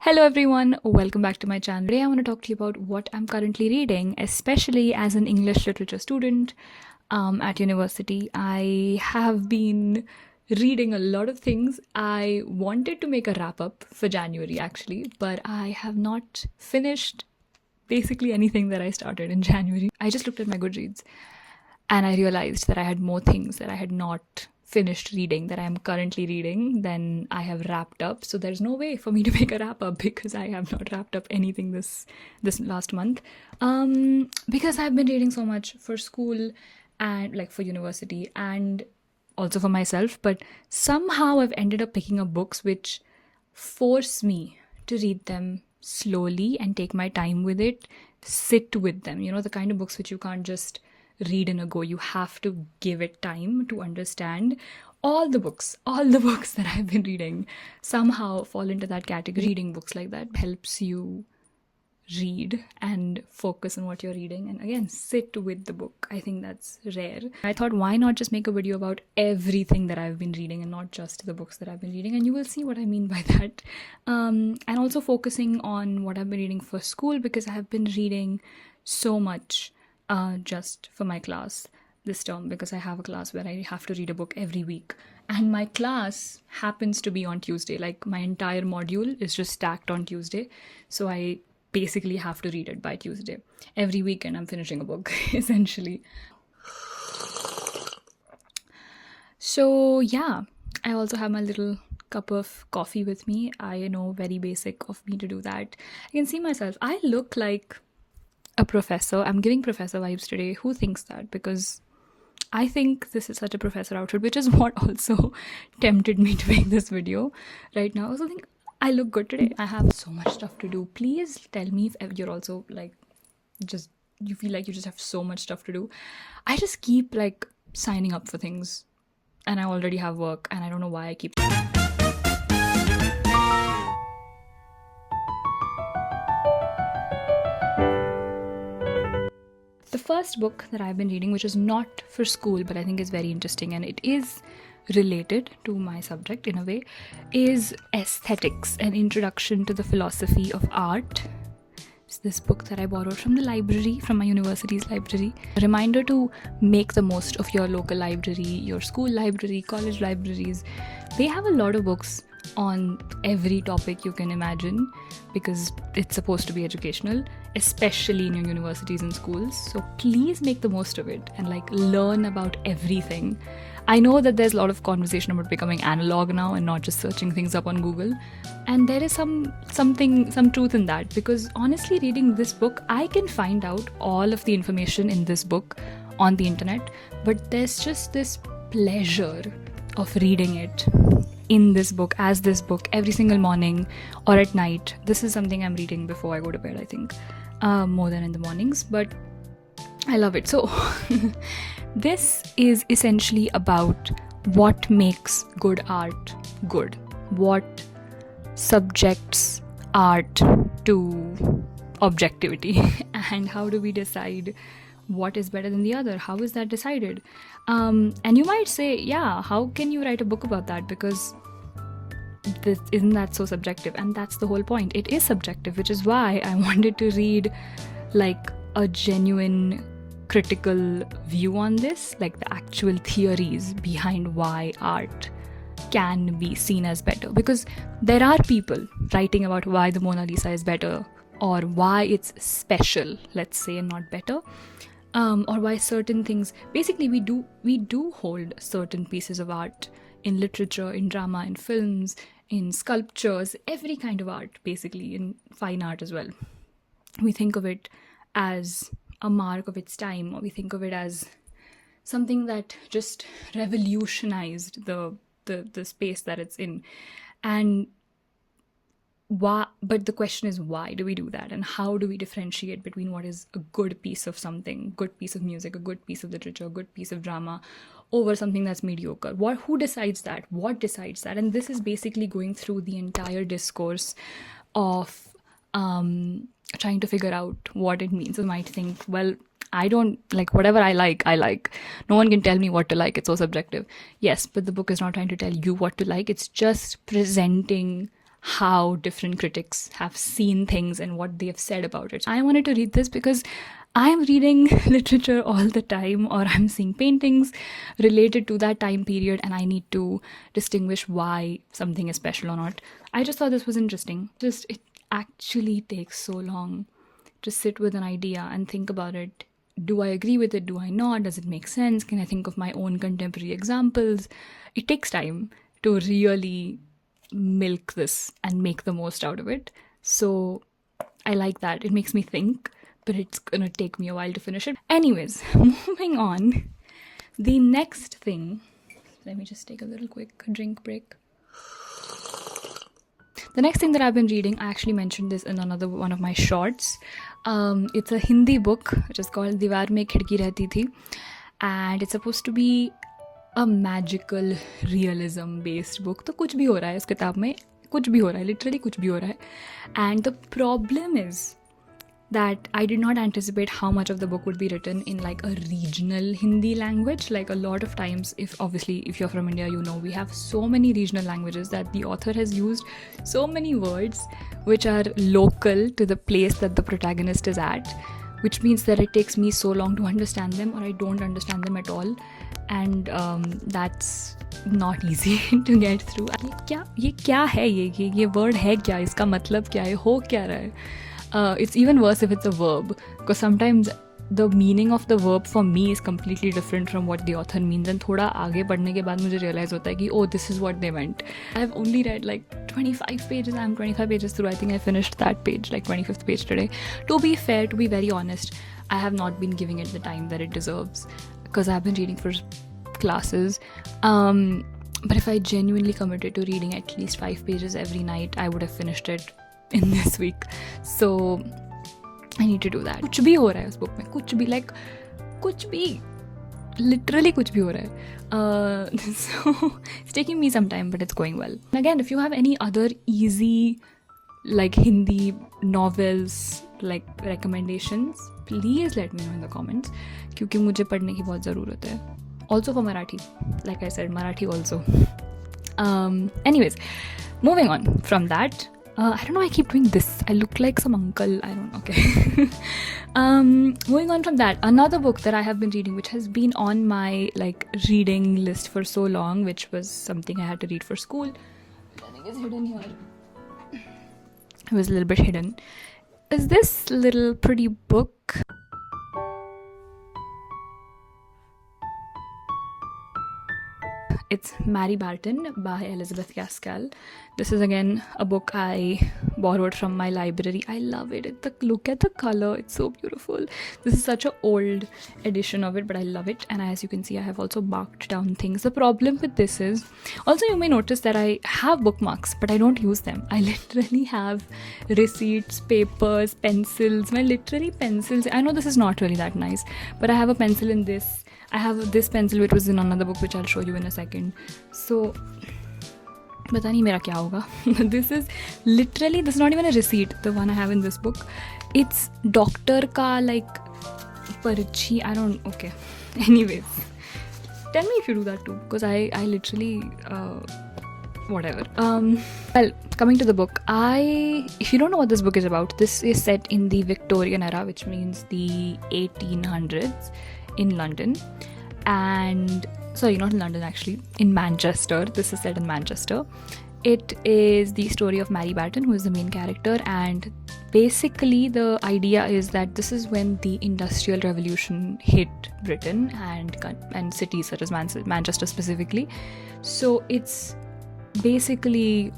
Hello everyone, welcome back to my channel. Today I want to talk to you about what I'm currently reading, especially as an English literature student at university. I have been reading a lot of things. I wanted to make a wrap up for January actually, but I have not finished basically anything that I started in January. I just looked at my Goodreads and I realized that I had more things that I had not finished reading that I am currently reading than I have wrapped up. So there's no way for me to make a wrap up because I have not wrapped up anything this last month. Because I've been reading so much for school and like for university and also for myself, but somehow I've ended up picking up books which force me to read them slowly and take my time with it, sit with them. You know, the kind of books which you can't just read in a go. You have to give it time to understand. All the books that I've been reading somehow fall into that category. Reading books like that helps you read and focus on what you're reading and again sit with the book. I think that's rare. I thought, why not just make a video about everything that I've been reading and not just the books that I've been reading, and you will see what I mean by that. And also focusing on what I've been reading for school, because I have been reading so much just for my class this term, because I have a class where I have to read a book every week, and my class happens to be on Tuesday. Like my entire module is just stacked on Tuesday, so I basically have to read it by Tuesday. Every weekend I'm finishing a book essentially. So yeah, I also have my little cup of coffee with me. I know, very basic of me to do that. I can see myself, I look like a professor. I'm giving professor vibes today. Who thinks that? Because I think this is such a professor outfit, which is what also tempted me to make this video right now. I also think I look good today. I have so much stuff to do. Please tell me if you're also like, just, you feel like you just have so much stuff to do. I just keep like signing up for things and I already have work and I don't know why I keep... The first book that I've been reading, which is not for school, but I think is very interesting and it is related to my subject in a way, is Aesthetics, an Introduction to the Philosophy of Art. It's this book that I borrowed from the library, from my university's library. A reminder to make the most of your local library, your school library, college libraries. They have a lot of books on every topic you can imagine, because it's supposed to be educational, especially in your universities and schools. So please make the most of it and like learn about everything. I know that there's a lot of conversation about becoming analog now and not just searching things up on Google, and there is some truth in that, because honestly, reading this book, I can find out all of the information in this book on the internet, but there's just this pleasure of reading it in this book, as this book, every single morning or at night. This is something I'm reading before I go to bed, I think, more than in the mornings, but I love it. So this is essentially about what makes good art good, what subjects art to objectivity, and how do we decide what is better than the other? How is that decided? And you might say, yeah, how can you write a book about that? Because isn't that so subjective? And that's the whole point. It is subjective, which is why I wanted to read like a genuine critical view on this, like the actual theories behind why art can be seen as better. Because there are people writing about why the Mona Lisa is better, or why it's special, let's say, and not better. Or why certain things, basically we do hold certain pieces of art in literature, in drama, in films, in sculptures, every kind of art, basically, in fine art as well. We think of it as a mark of its time, or we think of it as something that just revolutionized the space that it's in. And why? But the question is, why do we do that, and how do we differentiate between what is a good piece of something, good piece of music, a good piece of literature, a good piece of drama, over something that's mediocre? Who decides that? What decides that? And this is basically going through the entire discourse of trying to figure out what it means. You might think, well, I don't like whatever I like. No one can tell me what to like. It's so subjective. Yes, but the book is not trying to tell you what to like. It's just presenting how different critics have seen things and what they have said about it. I wanted to read this because I'm reading literature all the time, or I'm seeing paintings related to that time period, and I need to distinguish why something is special or not. I just thought this was interesting. Just, it actually takes so long to sit with an idea and think about it. Do I agree with it? Do I not? Does it make sense? Can I think of my own contemporary examples? It takes time to really milk this and make the most out of it. So I like that. It makes me think, but it's gonna take me a while to finish it. Anyways, moving on. The next thing, let me just take a little quick drink break. The next thing that I've been reading, I actually mentioned this in another one of my shorts. It's a Hindi book which is called Diwar Mein Khidki Rehti Thi, and it's supposed to be a magical realism based book. तो कुछ भी हो रहा है इस किताब में, कुछ भी हो रहा है, literally कुछ भी हो रहा है. And the problem is that I did not anticipate how much of the book would be written in like a regional Hindi language. Like a lot of times, if you're from India, you know we have so many regional languages that the author has used so many words which are local to the place that the protagonist is at, which means that it takes me so long to understand them, or I don't understand them at all, and that's not easy to get through. ये क्या है, ये word है क्या, इसका मतलब क्या है, हो क्या रहा है? It's even worse if it's a verb, because sometimes the meaning of the verb for me is completely different from what the author means, and थोड़ा आगे बढ़ने के बाद मुझे realize होता है कि oh, this is what they meant. I've only read like 25 pages. I'm 25 pages through. I think I finished that page, like 25th page today. To be fair, to be very honest, I have not been giving it the time that it deserves, because I've been reading for classes. But if I genuinely committed to reading at least 5 pages every night, I would have finished it in this week. So I need to do that. कुछ भी हो रहा है उस book में, कुछ भी, like कुछ भी, literally कुछ भी हो रहा है. So it's taking me some time, but it's going well. And again, if you have any other easy like Hindi novels like recommendations, please let me know in the comments, क्योंकि मुझे पढ़ने की बहुत ज़रूरत है. Also for Marathi, like I said, Marathi also. Anyways, moving on from that. I don't know, I keep doing this. I look like some uncle. I don't know. Okay. Moving on from that, another book that I have been reading, which has been on my like reading list for so long, which was something I had to read for school. I think it's hidden here. It was a little bit hidden. Is this little pretty book? It's Mary Barton by Elizabeth Gaskell. This is again a book I borrowed from my library. I love it. Look at the color. It's so beautiful. This is such an old edition of it, but I love it. And as you can see, I have also marked down things. The problem with this is, also you may notice that I have bookmarks, but I don't use them. I literally have receipts, papers, pencils. My literally pencils. I know this is not really that nice, but I have a pencil in this. I have this pencil which was in another book, which I'll show you in a second. So, पता नहीं मेरा क्या होगा. This is literally, this is not even a receipt, the one I have in this book. It's doctor का like पर्ची, I don't, okay. Anyways, tell me if you do that too, because I literally, whatever. Well, coming to the book, if you don't know what this book is about, this is set in the Victorian era, which means the 1800s in London. And sorry, not in London actually, in Manchester. This is set in Manchester. It is the story of Mary Barton, who is the main character, and basically the idea is that this is when the Industrial Revolution hit Britain and cities such as Manchester specifically. So it's basically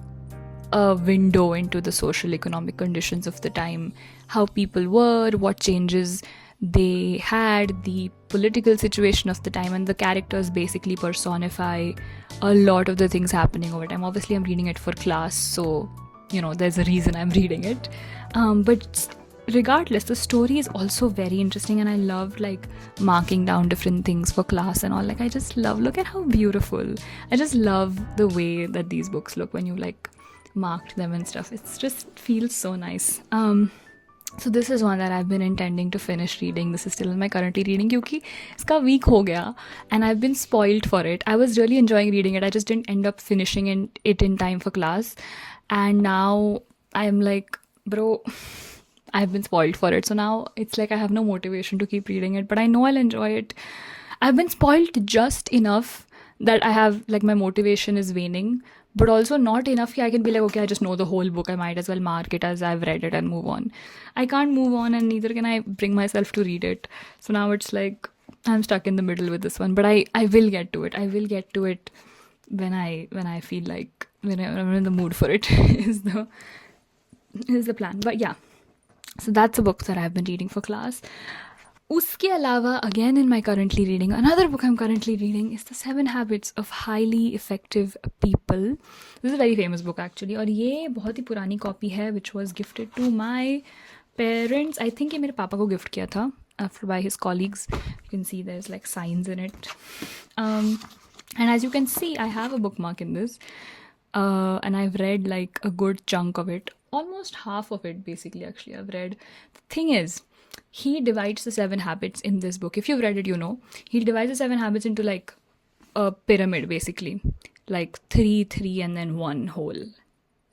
a window into the social economic conditions of the time, how people were, what changes they had, the political situation of the time, and the characters basically personify a lot of the things happening over time. Obviously I'm reading it for class, so you know there's a reason I'm reading it, but regardless, the story is also very interesting, and I loved like marking down different things for class and all. Like I just look at how beautiful. I just love the way that these books look when you like marked them and stuff. It just feels so nice. So this is one that I've been intending to finish reading. This is still in my currently reading क्योंकि इसका week हो गया and I've been spoiled for it. I was really enjoying reading it. I just didn't end up finishing it in time for class. And now I'm like, bro, I've been spoiled for it. So now it's like I have no motivation to keep reading it, but I know I'll enjoy it. I've been spoiled just enough that I have like my motivation is waning, but also not enough that I can be like, okay, I just know the whole book. I might as well mark it as I've read it and move on. I can't move on, and neither can I bring myself to read it. So now it's like I'm stuck in the middle with this one. But I will get to it. I will get to it when I feel like when I'm in the mood for it is the plan. But yeah, so that's a book that I've been reading for class. Uske alawa, again in my currently reading, another book I'm currently reading is The 7 Habits of Highly Effective People. This is a very famous book actually, और ये बहुत ही पुरानी copy है which was gifted to my parents. I think ये मेरे पापा को gift किया था after by his colleagues. You can see there's like signs in it. And as you can see, I have a bookmark in this. And I've read like a good chunk of it. Almost half of it basically actually I've read. The thing is, he divides the 7 habits in this book. If you've read it, you know. He divides the 7 habits into like a pyramid basically. Like 3, 3 and then 1 whole.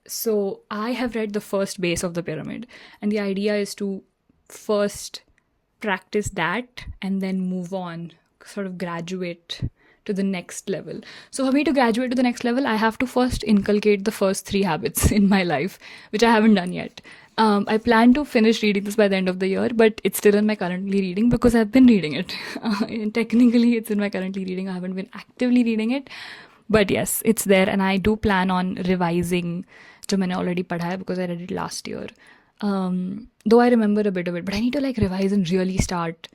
So I have read the first base of the pyramid. And the idea is to first practice that and then move on, sort of graduate to the next level. So for me to graduate to the next level, I have to first inculcate the first 3 habits in my life, which I haven't done yet. I plan to finish reading this by the end of the year, but it's still in my currently reading because I've been reading it. And technically, it's in my currently reading. I haven't been actively reading it. But yes, it's there, and I do plan on revising जो मैंने already पढ़ा है because I read it last year. Though I remember a bit of it, but I need to like revise and really start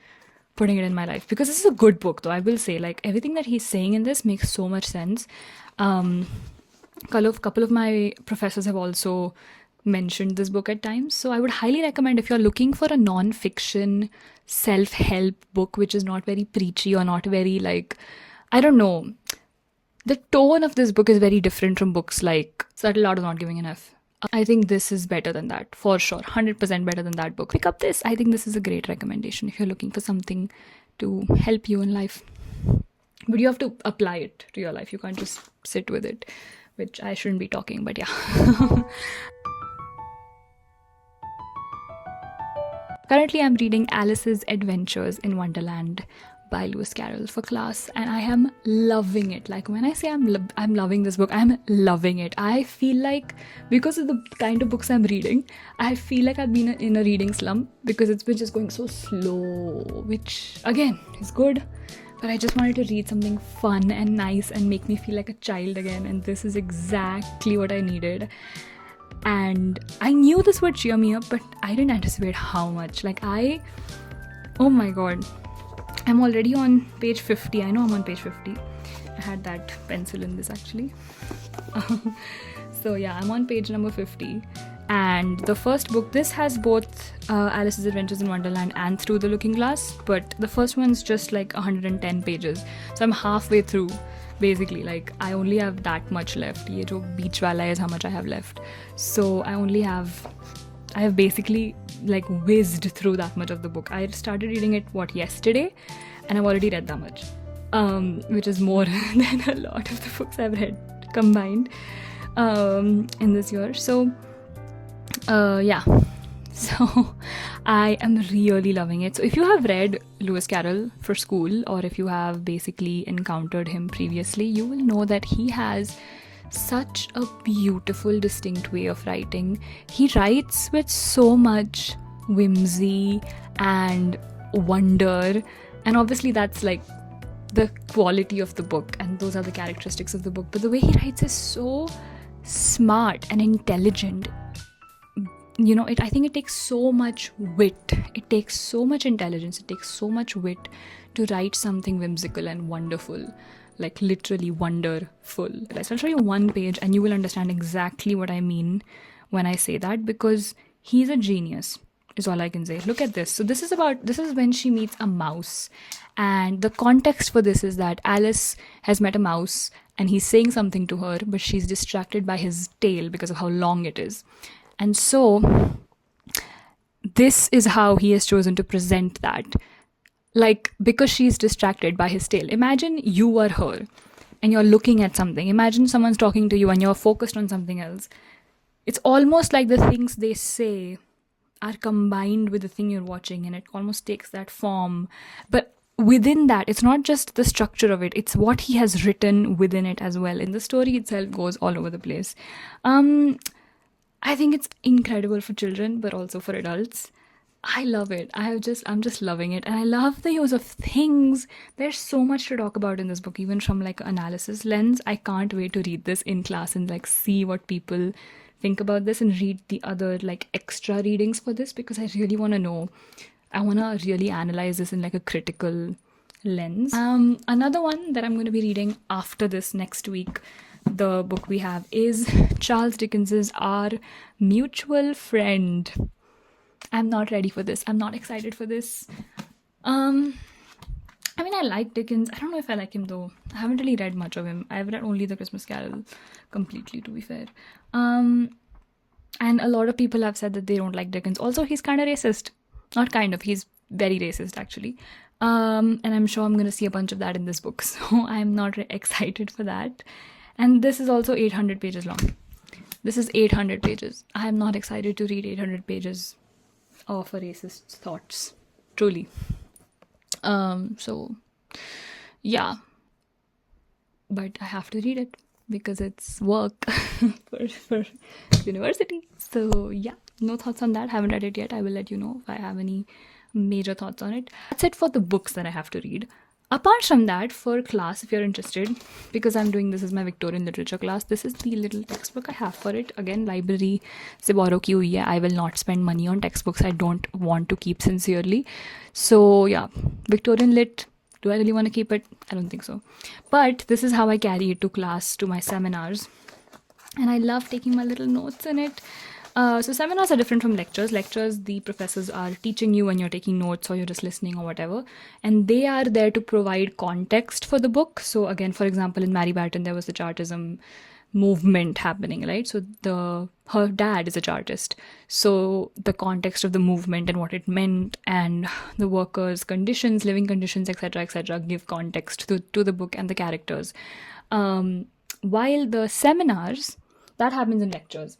putting it in my life because this is a good book though. I will say like everything that he's saying in this makes so much sense. Couple of my professors have also mentioned this book at times, so I would highly recommend if you're looking for a non-fiction self-help book which is not very preachy or not very like, I don't know, the tone of this book is very different from books like Subtle Art of Not Giving Enough. I think this is better than that, for sure. 100% better than that book. Pick up this. I think this is a great recommendation if you're looking for something to help you in life. But you have to apply it to your life. You can't just sit with it, which I shouldn't be talking, but yeah. Currently, I'm reading Alice's Adventures in Wonderland by Lewis Carroll for class, and I am loving it. Like when I say I'm loving this book, I'm loving it. I feel like because of the kind of books I'm reading, I feel like I've been in a reading slump because it's been just going so slow, which again is good. But I just wanted to read something fun and nice and make me feel like a child again, and this is exactly what I needed. And I knew this would cheer me up, but I didn't anticipate how much. Like oh my god, I'm already on page 50. I know I'm on page 50. I had that pencil in this actually. So yeah, I'm on page number 50. And the first book, this has both Alice's Adventures in Wonderland and Through the Looking Glass, but the first one's just like 110 pages. So I'm halfway through, basically. Like I only have that much left. Ye jo beach wala is how much I have left. So I have basically like whizzed through that much of the book. I started reading it yesterday, and I've already read that much, which is more than a lot of the books I've read combined in this year. So yeah, so I am really loving it. So if you have read Lewis Carroll for school, or if you have basically encountered him previously, you will know that he has such a beautiful, distinct way of writing. He writes with so much whimsy and wonder, and obviously that's like the quality of the book, and those are the characteristics of the book. But the way he writes is so smart and intelligent. You know, I think it takes so much wit, it takes so much intelligence, it takes so much wit to write something whimsical and wonderful, like literally wonderful. I'll show you one page and you will understand exactly what I mean when I say that, because he's a genius, is all I can say. Look at this. So this is when she meets a mouse, and the context for this is that Alice has met a mouse and he's saying something to her, but she's distracted by his tail because of how long it is. And so this is how he has chosen to present that. Like, because she's distracted by his tale. Imagine you are her and you're looking at something. Imagine someone's talking to you and you're focused on something else. It's almost like the things they say are combined with the thing you're watching, and it almost takes that form. But within that, it's not just the structure of it, it's what he has written within it as well. And the story itself goes all over the place. I think it's incredible for children, but also for adults. I love it. I'm just loving it. And I love the use of things. There's so much to talk about in this book, even from like analysis lens. I can't wait to read this in class and like see what people think about this and read the other like extra readings for this, because I really want to know. I want to really analyze this in like a critical lens. Another one that I'm going to be reading after this next week, the book we have, is Charles Dickens's Our Mutual Friend. I'm not ready for this. I'm not excited for this. I mean, I like Dickens. I don't know if I like him though. I haven't really read much of him. I've read only The Christmas Carol completely, to be fair. And a lot of people have said that they don't like Dickens. Also, he's kind of racist. Not kind of, he's very racist actually. And I'm sure I'm going to see a bunch of that in this book. So I'm not excited for that. And this is also 800 pages long. This is 800 pages. I'm not excited to read 800 pages of a racist thoughts. Truly. So, yeah. But I have to read it because it's work for university. So, yeah. No thoughts on that. Haven't read it yet. I will let you know if I have any major thoughts on it. That's it for the books that I have to read. Apart from that, for class, if you're interested, because I'm doing this as my Victorian literature class, this is the little textbook I have for it. Again, library se borrow ki hui hai. I will not spend money on textbooks I don't want to keep sincerely. So yeah, Victorian lit. Do I really want to keep it? I don't think so. But this is how I carry it to class, to my seminars. And I love taking my little notes in it. So seminars are different from lectures. Lectures, the professors are teaching you and you're taking notes or you're just listening or whatever. And they are there to provide context for the book. So again, for example, in Mary Barton, there was the Chartism movement happening, right? So her dad is a Chartist. So the context of the movement and what it meant and the workers' conditions, living conditions, etc., give context to the book and the characters. While the seminars, that happens in lectures.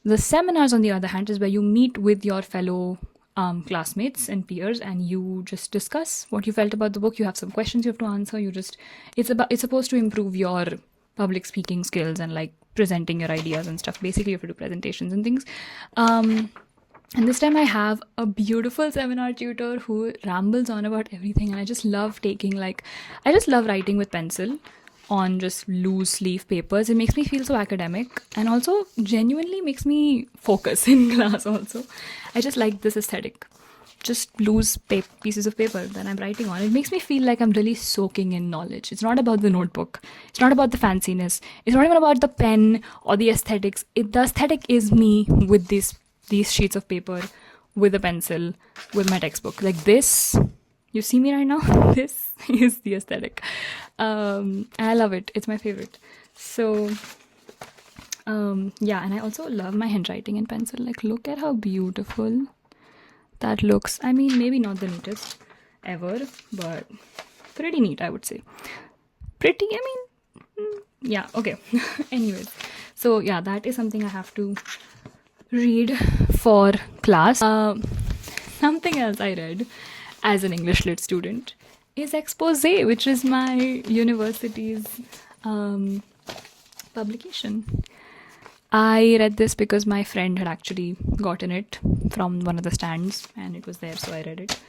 The seminars, on the other hand, is where you meet with your fellow classmates and peers, and you just discuss what you felt about the book. You have some questions you have to answer. It's supposed to improve your public speaking skills and like presenting your ideas and stuff. Basically, you have to do presentations and things. And this time I have a beautiful seminar tutor who rambles on about everything, and I just love writing with pencil on just loose leaf papers. It makes me feel so academic and also genuinely makes me focus in class also. I just like this aesthetic. Just loose pieces of paper that I'm writing on. It makes me feel like I'm really soaking in knowledge. It's not about the notebook. It's not about the fanciness. It's not even about the pen or the aesthetics. The aesthetic is me with these sheets of paper, with a pencil, with my textbook. Like this. You see me right now? This is the aesthetic. And I love it. It's my favorite. So, yeah. And I also love my handwriting in pencil. Like, look at how beautiful that looks. I mean, maybe not the neatest ever, but pretty neat, I would say. Pretty, I mean, yeah, okay. Anyways. So, yeah, that is something I have to read for class. Something else I read as an English lit student is Expose, which is my university's publication. I read this because my friend had actually gotten it from one of the stands and it was there, so I read it.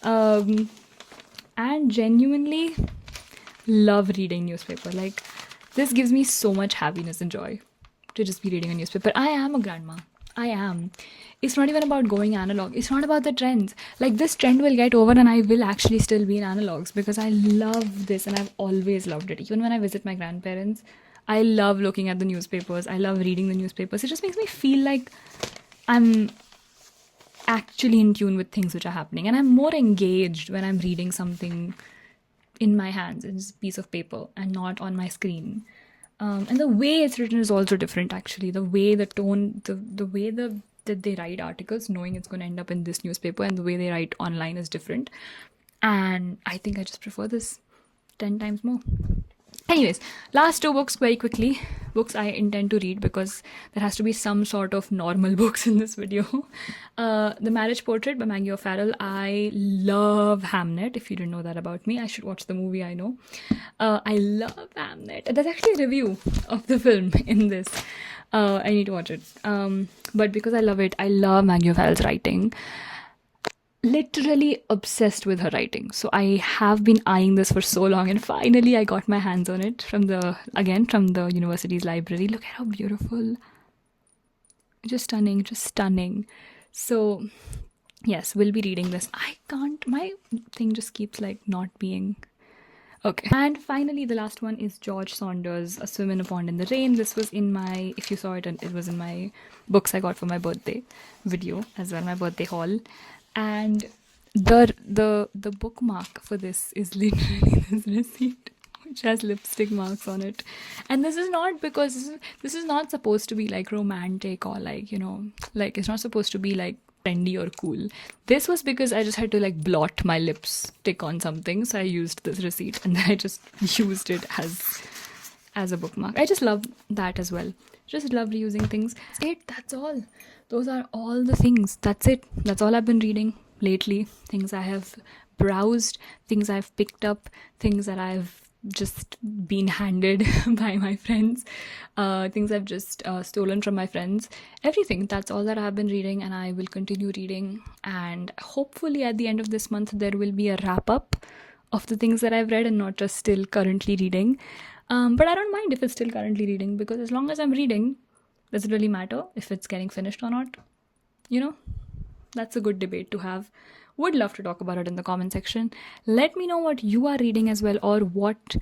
And genuinely love reading newspaper. Like, this gives me so much happiness and joy to just be reading a newspaper. I am a grandma. I am. It's not even about going analog. It's not about the trends. Like, this trend will get over and I will actually still be in analogs because I love this and I've always loved it. Even when I visit my grandparents, I love looking at the newspapers. I love reading the newspapers. It just makes me feel like I'm actually in tune with things which are happening. And I'm more engaged when I'm reading something in my hands. It's a piece of paper and not on my screen. And the way it's written is also different, actually. The way the tone, the way the that they write articles knowing it's going to end up in this newspaper, and the way they write online is different. And I think I just prefer this 10 times more. Anyways, last two books very quickly. Books I intend to read, because there has to be some sort of normal books in this video. The Marriage Portrait by Maggie O'Farrell. I love Hamnet. If you didn't know that about me, I should watch the movie, I know. I love Hamnet. There's actually a review of the film in this. I need to watch it. But because I love it, I love Maggie O'Farrell's writing. Literally obsessed with her writing. So I have been eyeing this for so long, and finally I got my hands on it from the university's library. Look at how beautiful. Just stunning. So yes, we'll be reading this. My thing just keeps like not being okay. And finally, the last one is George Saunders' A Swim in a Pond in the Rain. This was in my, if you saw it, it was in my books I got for my birthday video as well, my birthday haul. And the bookmark for this is literally this receipt, which has lipstick marks on it. And this is not because this is not supposed to be like romantic or like, like it's not supposed to be like trendy or cool. This was because I just had to like blot my lipstick on something, so I used this receipt, and then I just used it as a bookmark. I just love that as well. Just love reusing things. That's all. Those are all the things. That's it. That's all I've been reading lately. Things I have browsed, things I've picked up, things that I've just been handed by my friends, things I've just stolen from my friends. Everything. That's all that I've been reading, and I will continue reading. And hopefully at the end of this month there will be a wrap up of the things that I've read, and not just still currently reading. But I don't mind if it's still currently reading, because as long as I'm reading, does it really matter if it's getting finished or not? That's a good debate to have. Would love to talk about it in the comment section. Let me know what you are reading as well, or what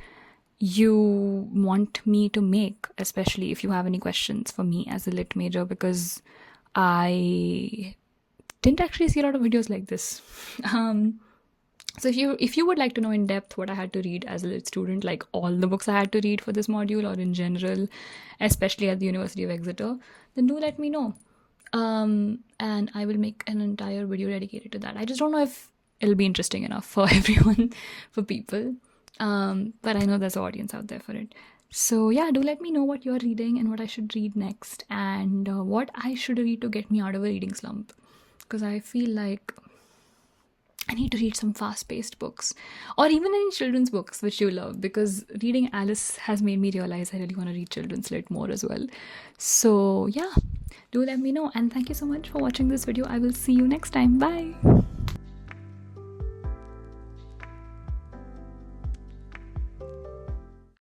you want me to make, especially if you have any questions for me as a lit major, because I didn't actually see a lot of videos like this. So if you would like to know in depth what I had to read as a lit student, like all the books I had to read for this module, or in general, especially at the University of Exeter, then do let me know. And I will make an entire video dedicated to that. I just don't know if it'll be interesting enough for everyone, for people. But I know there's an audience out there for it. So yeah, do let me know what you're reading and what I should read next, and what I should read to get me out of a reading slump. Because I feel like I need to read some fast-paced books, or even any children's books which you love, because reading Alice has made me realize I really want to read children's lit more as well. So yeah, do let me know, and thank you so much for watching this video. I will see you next time. Bye.